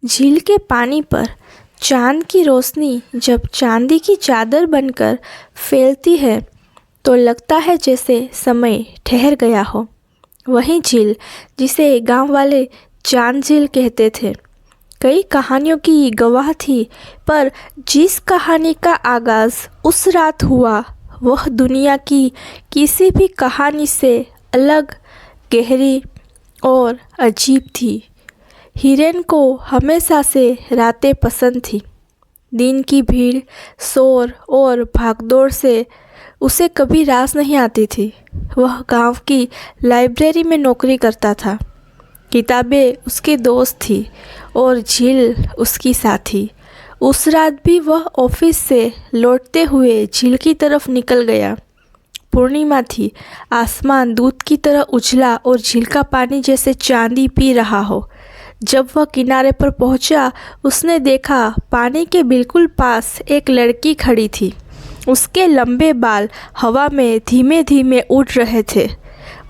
झील के पानी पर चांद की रोशनी जब चांदी की चादर बनकर फैलती है तो लगता है जैसे समय ठहर गया हो। वही झील जिसे गांव वाले चांद झील कहते थे, कई कहानियों की गवाह थी, पर जिस कहानी का आगाज़ उस रात हुआ वह दुनिया की किसी भी कहानी से अलग, गहरी और अजीब थी। हिरेन को हमेशा से रातें पसंद थी। दिन की भीड़, शोर और भागदौड़ से उसे कभी रास नहीं आती थी। वह गांव की लाइब्रेरी में नौकरी करता था। किताबें उसके दोस्त थी और झील उसकी साथी। उस रात भी वह ऑफिस से लौटते हुए झील की तरफ निकल गया। पूर्णिमा थी, आसमान दूध की तरह उजला और झील का पानी जैसे चांदी पी रहा हो। जब वह किनारे पर पहुंचा, उसने देखा पानी के बिल्कुल पास एक लड़की खड़ी थी। उसके लंबे बाल हवा में धीमे धीमे उड़ रहे थे।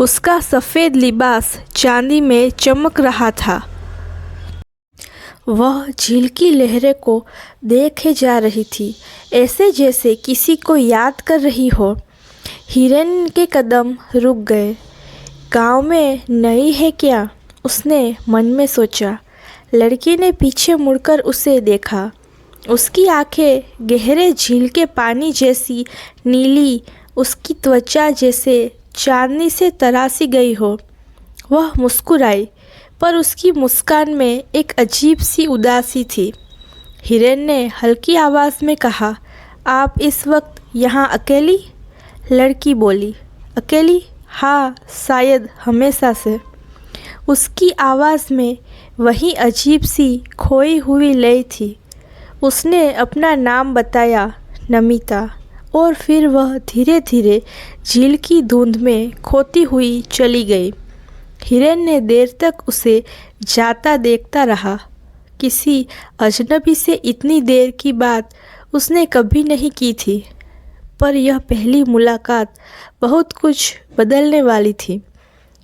उसका सफ़ेद लिबास चांदी में चमक रहा था। वह झील की लहरें को देखे जा रही थी, ऐसे जैसे किसी को याद कर रही हो। हिरन के कदम रुक गए। गांव में नई है क्या? उसने मन में सोचा। लड़की ने पीछे मुड़कर उसे देखा। उसकी आंखें गहरे झील के पानी जैसी नीली, उसकी त्वचा जैसे चांदनी से तरासी गई हो। वह मुस्कुराई, पर उसकी मुस्कान में एक अजीब सी उदासी थी। हिरन ने हल्की आवाज़ में कहा, आप इस वक्त यहाँ अकेली? लड़की बोली, अकेली? हाँ, शायद हमेशा से। उसकी आवाज़ में वही अजीब सी खोई हुई लय थी। उसने अपना नाम बताया, नमिता, और फिर वह धीरे धीरे झील की धुंध में खोती हुई चली गई। हिरन ने देर तक उसे जाता देखता रहा। किसी अजनबी से इतनी देर की बात उसने कभी नहीं की थी, पर यह पहली मुलाकात बहुत कुछ बदलने वाली थी।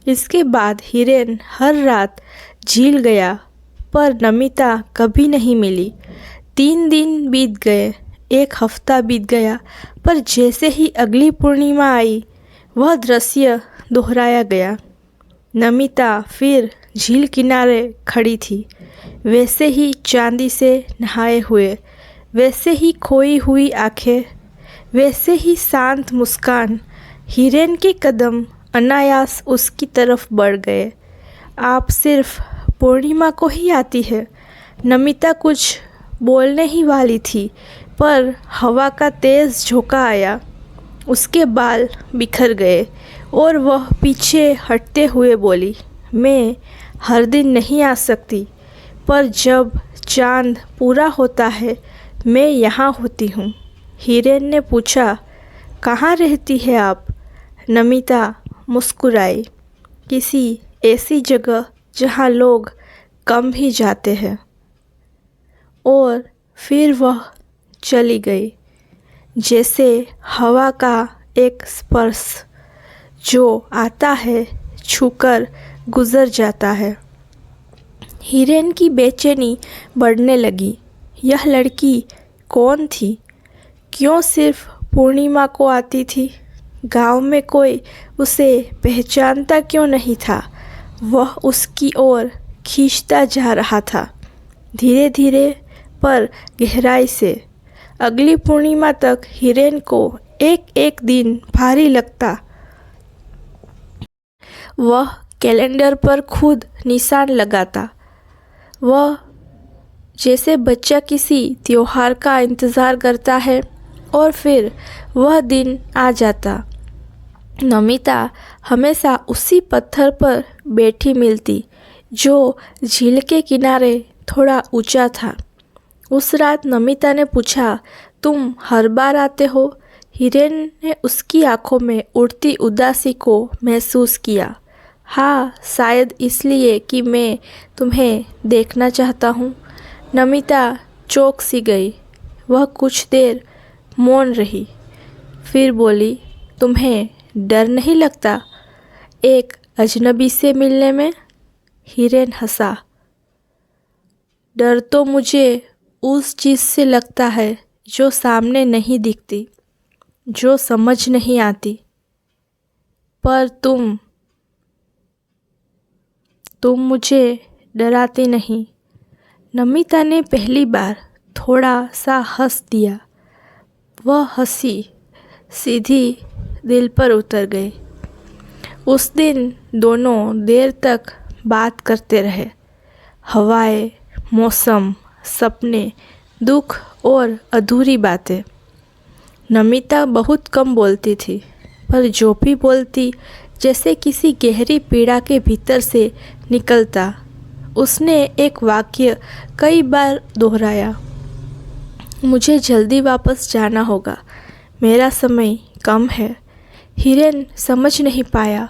इसके बाद हिरन हर रात झील गया, पर नमिता कभी नहीं मिली। 3 दिन बीत गए, 1 हफ्ता बीत गया, पर जैसे ही अगली पूर्णिमा आई, वह दृश्य दोहराया गया। नमिता फिर झील किनारे खड़ी थी, वैसे ही चांदी से नहाए हुए, वैसे ही खोई हुई आंखें, वैसे ही शांत मुस्कान। हिरन के कदम अनायास उसकी तरफ बढ़ गए। आप सिर्फ पूर्णिमा को ही आती है? नमिता कुछ बोलने ही वाली थी, पर हवा का तेज़ झोंका आया। उसके बाल बिखर गए और वह पीछे हटते हुए बोली, मैं हर दिन नहीं आ सकती, पर जब चांद पूरा होता है मैं यहाँ होती हूँ। हिरन ने पूछा, कहाँ रहती है आप? नमिता मुस्कुराई, किसी ऐसी जगह जहाँ लोग कम ही जाते हैं। और फिर वह चली गई, जैसे हवा का एक स्पर्श जो आता है, छूकर गुजर जाता है। हिरन की बेचैनी बढ़ने लगी। यह लड़की कौन थी? क्यों सिर्फ पूर्णिमा को आती थी? गांव में कोई उसे पहचानता क्यों नहीं था? वह उसकी ओर खींचता जा रहा था, धीरे धीरे पर गहराई से। अगली पूर्णिमा तक हिरन को एक एक दिन भारी लगता। वह कैलेंडर पर खुद निशान लगाता। वह जैसे बच्चा किसी त्योहार का इंतज़ार करता है, और फिर वह दिन आ जाता। नमिता हमेशा उसी पत्थर पर बैठी मिलती जो झील के किनारे थोड़ा ऊंचा था। उस रात नमिता ने पूछा, तुम हर बार आते हो? हिरन ने उसकी आंखों में उड़ती उदासी को महसूस किया। हाँ, शायद इसलिए कि मैं तुम्हें देखना चाहता हूँ। नमिता चौंक सी गई। वह कुछ देर मौन रही, फिर बोली, तुम्हें डर नहीं लगता एक अजनबी से मिलने में? हिरन हंसा। डर तो मुझे उस चीज़ से लगता है जो सामने नहीं दिखती, जो समझ नहीं आती। पर तुम मुझे डराते नहीं। नमिता ने पहली बार थोड़ा सा हंस दिया। वह हंसी सीधी दिल पर उतर गई। उस दिन दोनों देर तक बात करते रहे। हवाएं, मौसम, सपने, दुख और अधूरी बातें। नमिता बहुत कम बोलती थी, पर जो भी बोलती जैसे किसी गहरी पीड़ा के भीतर से निकलता। उसने एक वाक्य कई बार दोहराया, मुझे जल्दी वापस जाना होगा, मेरा समय कम है। हिरेन समझ नहीं पाया।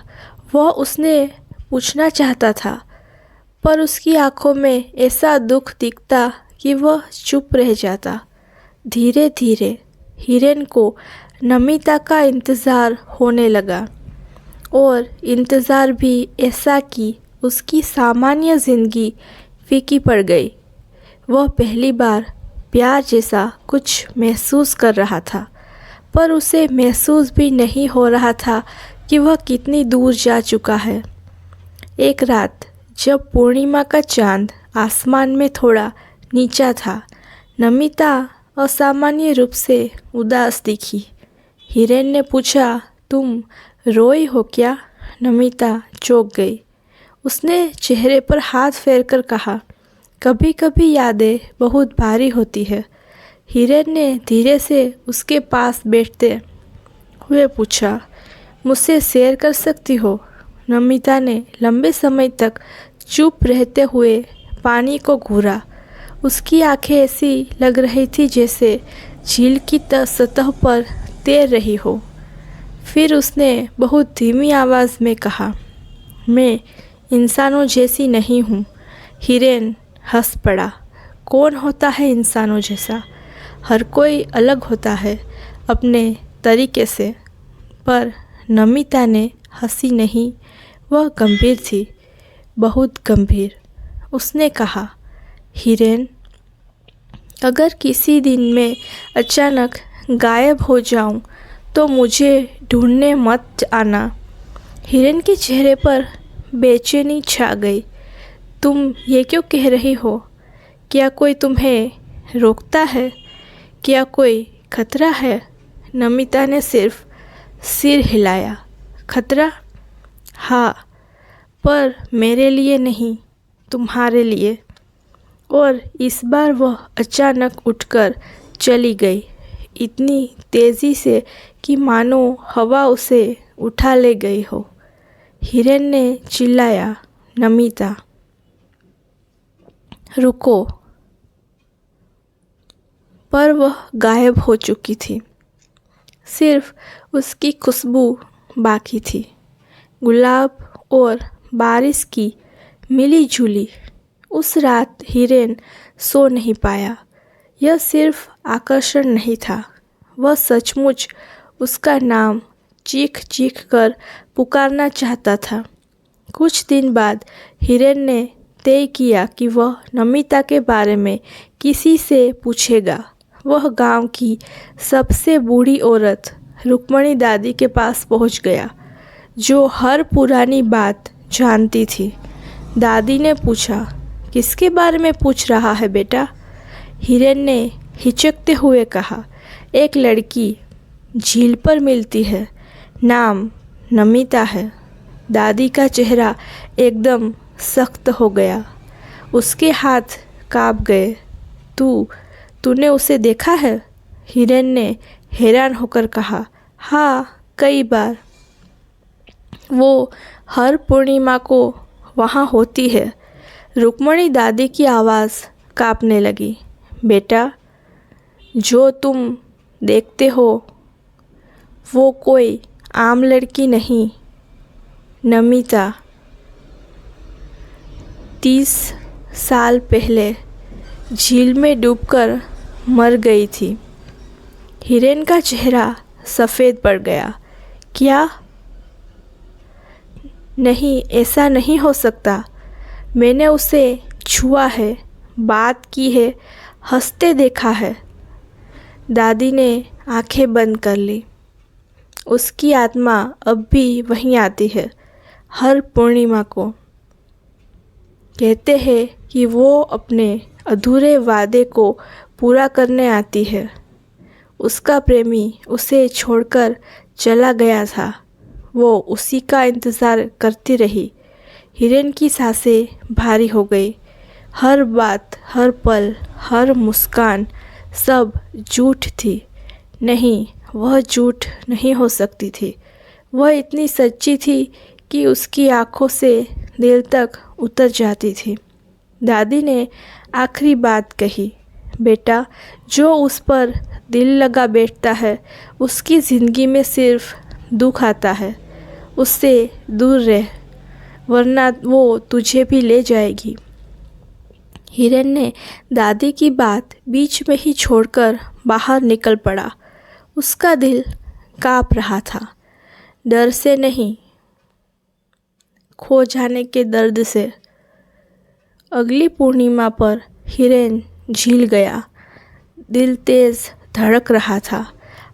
वह उसने पूछना चाहता था, पर उसकी आंखों में ऐसा दुख दिखता कि वह चुप रह जाता। धीरे धीरे हिरेन को नमिता का इंतज़ार होने लगा, और इंतज़ार भी ऐसा कि उसकी सामान्य ज़िंदगी फीकी पड़ गई। वह पहली बार प्यार जैसा कुछ महसूस कर रहा था, पर उसे महसूस भी नहीं हो रहा था कि वह कितनी दूर जा चुका है। एक रात जब पूर्णिमा का चांद आसमान में थोड़ा नीचा था, नमिता असामान्य रूप से उदास दिखी। हिरेन ने पूछा, तुम रोई हो क्या? नमिता चौंक गई। उसने चेहरे पर हाथ फेरकर कहा, कभी कभी यादें बहुत भारी होती है। हिरेन ने धीरे से उसके पास बैठते हुए पूछा, मुझसे शेयर कर सकती हो? नमिता ने लंबे समय तक चुप रहते हुए पानी को घूरा। उसकी आंखें ऐसी लग रही थी जैसे झील की सतह पर तैर रही हो। फिर उसने बहुत धीमी आवाज़ में कहा, मैं इंसानों जैसी नहीं हूँ। हिरेन हंस पड़ा। कौन होता है इंसानों जैसा? हर कोई अलग होता है अपने तरीके से। पर नमिता ने हंसी नहीं, वह गंभीर थी, बहुत गंभीर। उसने कहा, हिरेन, अगर किसी दिन मैं अचानक गायब हो जाऊं तो मुझे ढूंढने मत आना। हिरेन के चेहरे पर बेचैनी छा गई। तुम ये क्यों कह रही हो? क्या कोई तुम्हें रोकता है? क्या कोई खतरा है? नमिता ने सिर्फ सिर हिलाया। खतरा? हाँ, पर मेरे लिए नहीं, तुम्हारे लिए। और इस बार वह अचानक उठकर चली गई, इतनी तेज़ी से कि मानो हवा उसे उठा ले गई हो। हिरेन ने चिल्लाया, नमिता, रुको! पर वह गायब हो चुकी थी। सिर्फ उसकी खुशबू बाकी थी, गुलाब और बारिश की मिली जुली। उस रात हिरेन सो नहीं पाया। यह सिर्फ आकर्षण नहीं था, वह सचमुच उसका नाम चीख चीख कर पुकारना चाहता था। कुछ दिन बाद हिरेन ने तय किया कि वह नमिता के बारे में किसी से पूछेगा। वह गांव की सबसे बूढ़ी औरत रुक्मणी दादी के पास पहुंच गया, जो हर पुरानी बात जानती थी। दादी ने पूछा, किसके बारे में पूछ रहा है बेटा? हिरेन ने हिचकते हुए कहा, एक लड़की झील पर मिलती है, नाम नमिता है। दादी का चेहरा एकदम सख्त हो गया, उसके हाथ कांप गए। तूने उसे देखा है? हिरेन ने हैरान होकर कहा, हाँ, कई बार। वो हर पूर्णिमा को वहाँ होती है। रुक्मणी दादी की आवाज़ कांपने लगी। बेटा, जो तुम देखते हो वो कोई आम लड़की नहीं। नमिता 30 साल पहले झील में डूबकर मर गई थी। हिरेन का चेहरा सफ़ेद पड़ गया। क्या? नहीं, ऐसा नहीं हो सकता। मैंने उसे छुआ है, बात की है, हंसते देखा है। दादी ने आंखें बंद कर ली। उसकी आत्मा अब भी वहीं आती है, हर पूर्णिमा को। कहते हैं कि वो अपने अधूरे वादे को पूरा करने आती है। उसका प्रेमी उसे छोड़कर चला गया था। वो उसी का इंतज़ार करती रही। हिरेन की सांसें भारी हो गई। हर बात, हर पल, हर मुस्कान सब झूठ थी। नहीं, वह झूठ नहीं हो सकती थी। वह इतनी सच्ची थी कि उसकी आंखों से दिल तक उतर जाती थी। दादी ने आखिरी बात कही, बेटा, जो उस पर दिल लगा बैठता है उसकी ज़िंदगी में सिर्फ दुख आता है। उससे दूर रह, वरना वो तुझे भी ले जाएगी। हिरेन ने दादी की बात बीच में ही छोड़कर बाहर निकल पड़ा। उसका दिल काँप रहा था, डर से नहीं, खो जाने के दर्द से। अगली पूर्णिमा पर हिरेन झील गया। दिल तेज़ धड़क रहा था,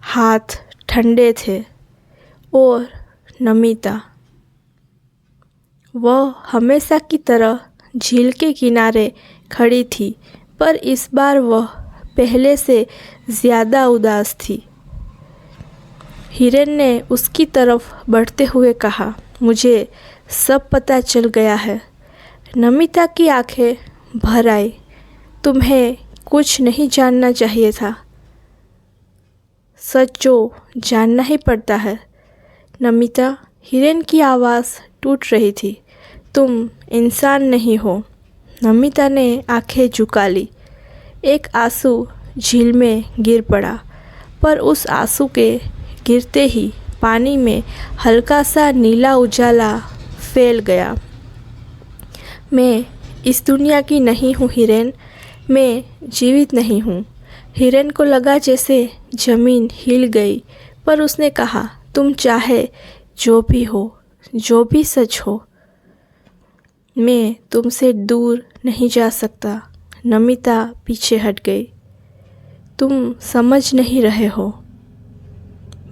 हाथ ठंडे थे। और नमिता, वह हमेशा की तरह झील के किनारे खड़ी थी, पर इस बार वह पहले से ज़्यादा उदास थी। हिरेन ने उसकी तरफ बढ़ते हुए कहा, मुझे सब पता चल गया है। नमिता की आंखें भर आई। तुम्हें कुछ नहीं जानना चाहिए था। सच जो जानना ही पड़ता है। नमिता, हिरेन की आवाज़ टूट रही थी। तुम इंसान नहीं हो। नमिता ने आंखें झुका ली। एक आंसू झील में गिर पड़ा, पर उस आंसू के गिरते ही पानी में हल्का सा नीला उजाला फैल गया। मैं इस दुनिया की नहीं हूँ हिरेन, मैं जीवित नहीं हूँ। हिरेन को लगा जैसे ज़मीन हिल गई, पर उसने कहा, तुम चाहे जो भी हो, जो भी सच हो, मैं तुमसे दूर नहीं जा सकता। नमिता पीछे हट गई। तुम समझ नहीं रहे हो।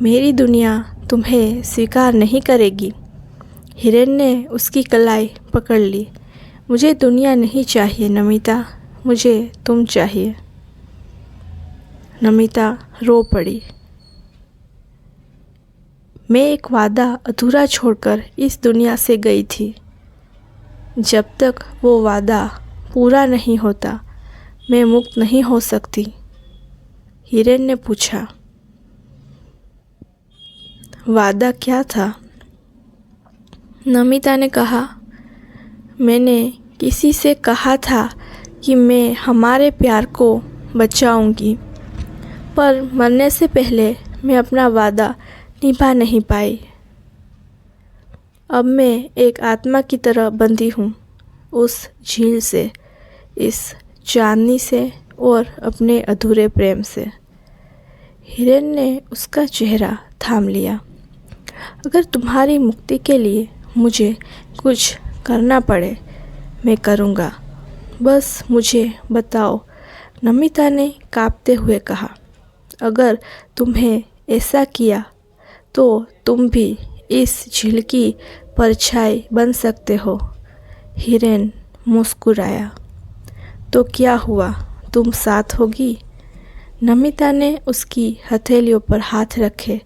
मेरी दुनिया तुम्हें स्वीकार नहीं करेगी। हिरेन ने उसकी कलाई पकड़ ली। मुझे दुनिया नहीं चाहिए नमिता, मुझे तुम चाहिए। नमिता रो पड़ी। मैं एक वादा अधूरा छोड़कर इस दुनिया से गई थी। जब तक वो वादा पूरा नहीं होता, मैं मुक्त नहीं हो सकती। हिरेन ने पूछा, वादा क्या था? नमिता ने कहा, मैंने किसी से कहा था कि मैं हमारे प्यार को बचाऊंगी, पर मरने से पहले मैं अपना वादा निभा नहीं पाई। अब मैं एक आत्मा की तरह बंधी हूँ, उस झील से, इस चांदनी से और अपने अधूरे प्रेम से। हिरेन ने उसका चेहरा थाम लिया। अगर तुम्हारी मुक्ति के लिए मुझे कुछ करना पड़े, मैं करूँगा। बस मुझे बताओ, नमिता ने काँपते हुए कहा। अगर तुम्हें ऐसा किया तो तुम भी इस झील की परछाई बन सकते हो। हिरेन मुस्कुराया। तो क्या हुआ, तुम साथ होगी? नमिता ने उसकी हथेलियों पर हाथ रखे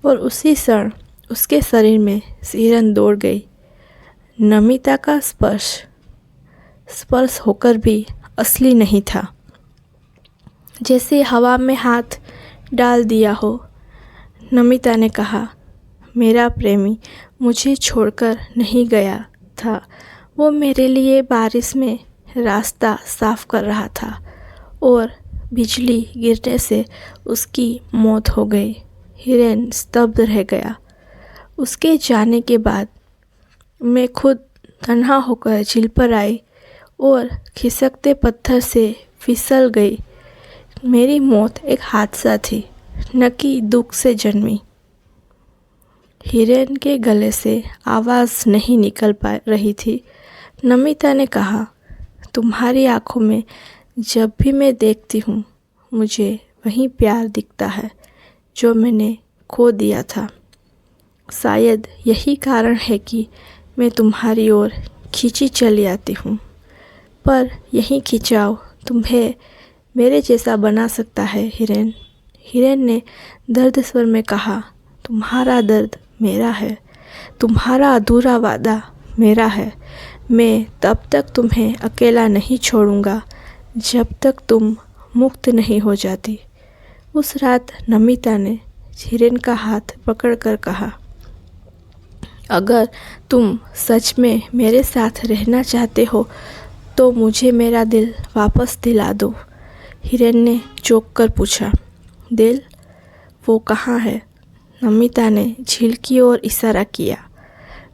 और उसी क्षण उसके शरीर में सिहरन दौड़ गई। नमिता का स्पर्श होकर भी असली नहीं था, जैसे हवा में हाथ डाल दिया हो। नमिता ने कहा, मेरा प्रेमी मुझे छोड़कर नहीं गया था। वो मेरे लिए बारिश में रास्ता साफ कर रहा था और बिजली गिरने से उसकी मौत हो गई। हिरेन स्तब्ध रह गया। उसके जाने के बाद मैं खुद तन्हा होकर झील पर आई और खिसकते पत्थर से फिसल गई। मेरी मौत एक हादसा थी, न कि दुख से जन्मी। हिरेन के गले से आवाज़ नहीं निकल पा रही थी। नमिता ने कहा, तुम्हारी आँखों में जब भी मैं देखती हूँ मुझे वही प्यार दिखता है जो मैंने खो दिया था। शायद यही कारण है कि मैं तुम्हारी ओर खींची चली आती हूँ, पर यही खिंचाव तुम्हें मेरे जैसा बना सकता है हिरेन। हिरेन ने दर्द स्वर में कहा, तुम्हारा दर्द मेरा है, तुम्हारा अधूरा वादा मेरा है। मैं तब तक तुम्हें अकेला नहीं छोड़ूंगा जब तक तुम मुक्त नहीं हो जाती। उस रात नमिता ने हिरेन का हाथ पकड़कर कहा, अगर तुम सच में मेरे साथ रहना चाहते हो तो मुझे मेरा दिल वापस दिला दो। हिरेन ने चौंक कर पूछा, दिल? वो कहाँ है? नमिता ने झील की ओर इशारा किया।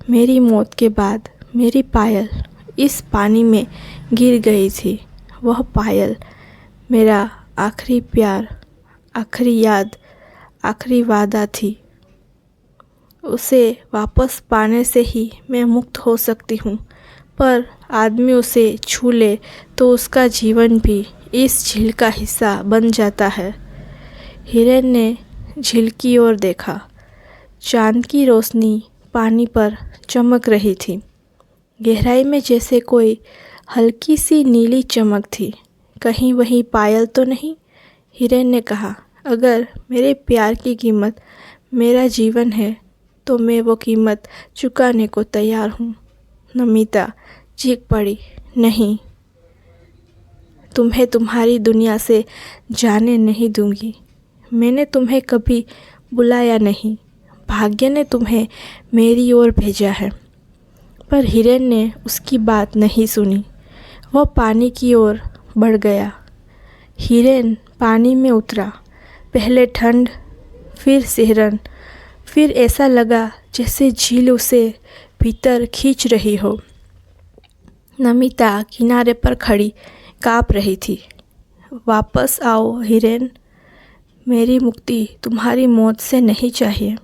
मेरी मौत के बाद मेरी पायल इस पानी में गिर गई थी। वह पायल मेरा आखिरी प्यार, आखिरी याद, आखिरी वादा थी। उसे वापस पाने से ही मैं मुक्त हो सकती हूँ, पर आदमी उसे छू ले तो उसका जीवन भी इस झील का हिस्सा बन जाता है। हिरेन ने झील की ओर देखा। चांद की रोशनी पानी पर चमक रही थी। गहराई में जैसे कोई हल्की सी नीली चमक थी। कहीं वही पायल तो नहीं? हिरेन ने कहा, अगर मेरे प्यार की कीमत मेरा जीवन है तो मैं वो कीमत चुकाने को तैयार हूँ। नमिता चीख पड़ी, नहीं, तुम्हें तुम्हारी दुनिया से जाने नहीं दूंगी। मैंने तुम्हें कभी बुलाया नहीं, भाग्य ने तुम्हें मेरी ओर भेजा है। पर हिरेन ने उसकी बात नहीं सुनी। वह पानी की ओर बढ़ गया। हिरेन पानी में उतरा। पहले ठंड, फिर सिहरन, फिर ऐसा लगा जैसे झील उसे भीतर खींच रही हो। नमिता किनारे पर खड़ी काँप रही थी। वापस आओ हिरेन, मेरी मुक्ति तुम्हारी मौत से नहीं चाहिए।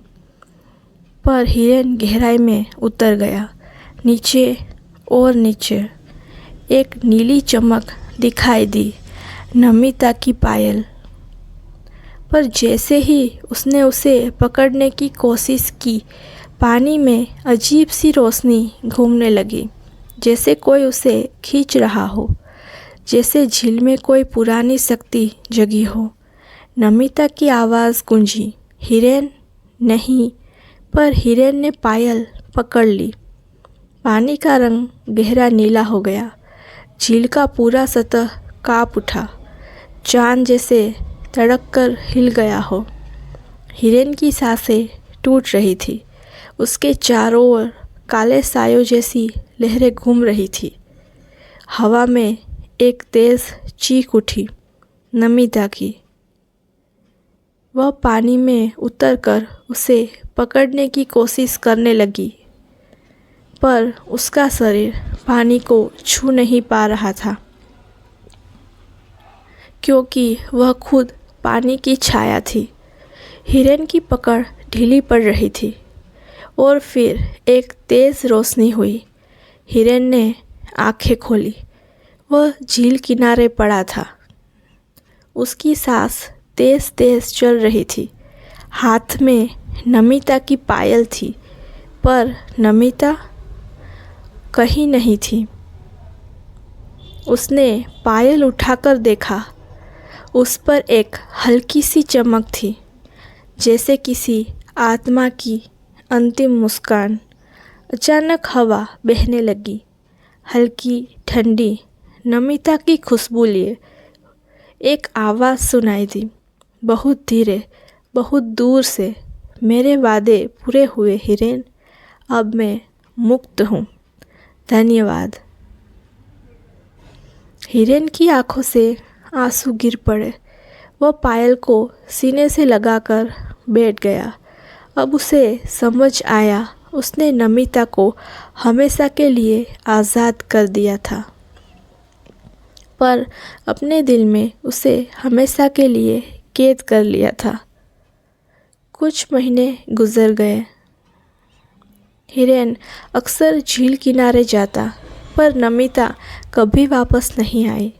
पर हिरेन गहराई में उतर गया। नीचे और नीचे एक नीली चमक दिखाई दी, नमिता की पायल। पर जैसे ही उसने उसे पकड़ने की कोशिश की, पानी में अजीब सी रोशनी घूमने लगी, जैसे कोई उसे खींच रहा हो, जैसे झील में कोई पुरानी शक्ति जगी हो। नमिता की आवाज़ गूंजी, हिरेन? नहीं। पर हिरेन ने पायल पकड़ ली। पानी का रंग गहरा नीला हो गया। झील का पूरा सतह काँप उठा, चांद जैसे तड़क कर हिल गया हो। हिरेन की सांसें टूट रही थी। उसके चारों ओर काले सायों जैसी लहरें घूम रही थी। हवा में एक तेज़ चीख उठी, नमिता की। वह पानी में उतरकर उसे पकड़ने की कोशिश करने लगी, पर उसका शरीर पानी को छू नहीं पा रहा था, क्योंकि वह खुद पानी की छाया थी। हिरेन की पकड़ ढीली पड़ रही थी और फिर एक तेज़ रोशनी हुई। हिरेन ने आंखें खोली। वह झील किनारे पड़ा था। उसकी सांस तेज़ तेज़ चल रही थी। हाथ में नमिता की पायल थी, पर नमिता कहीं नहीं थी। उसने पायल उठाकर देखा। उस पर एक हल्की सी चमक थी, जैसे किसी आत्मा की अंतिम मुस्कान। अचानक हवा बहने लगी, हल्की ठंडी, नमिता की खुशबू लिए। एक आवाज़ सुनाई दी, बहुत धीरे, बहुत दूर से, मेरे वादे पूरे हुए हिरेन, अब मैं मुक्त हूँ, धन्यवाद। हिरेन की आंखों से आंसू गिर पड़े। वह पायल को सीने से लगाकर बैठ गया। अब उसे समझ आया, उसने नमिता को हमेशा के लिए आज़ाद कर दिया था, पर अपने दिल में उसे हमेशा के लिए कैद कर लिया था। कुछ महीने गुजर गए। हिरेन अक्सर झील किनारे जाता। पर नमिता कभी वापस नहीं आई।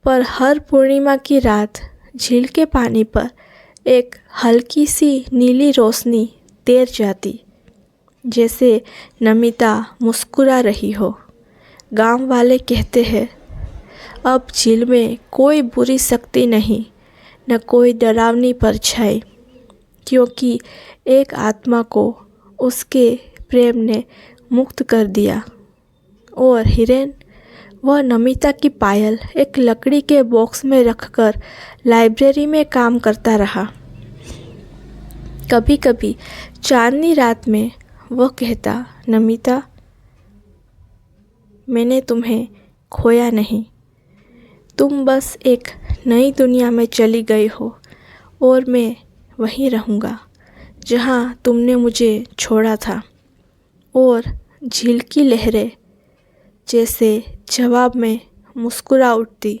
पर हर पूर्णिमा की रात झील के पानी पर एक हल्की सी नीली रोशनी तैर जाती, जैसे नमिता मुस्कुरा रही हो। गांव वाले कहते हैं, अब झील में कोई बुरी शक्ति नहीं, न कोई डरावनी परछाई, क्योंकि एक आत्मा को उसके प्रेम ने मुक्त कर दिया। और हिरेन वह नमिता की पायल एक लकड़ी के बॉक्स में रखकर लाइब्रेरी में काम करता रहा। कभी कभी चांदनी रात में वह कहता, नमिता, मैंने तुम्हें खोया नहीं, तुम बस एक नई दुनिया में चली गई हो और मैं वहीं रहूँगा जहाँ तुमने मुझे छोड़ा था। और झील की लहरें जैसे जवाब में मुस्कुरा उठती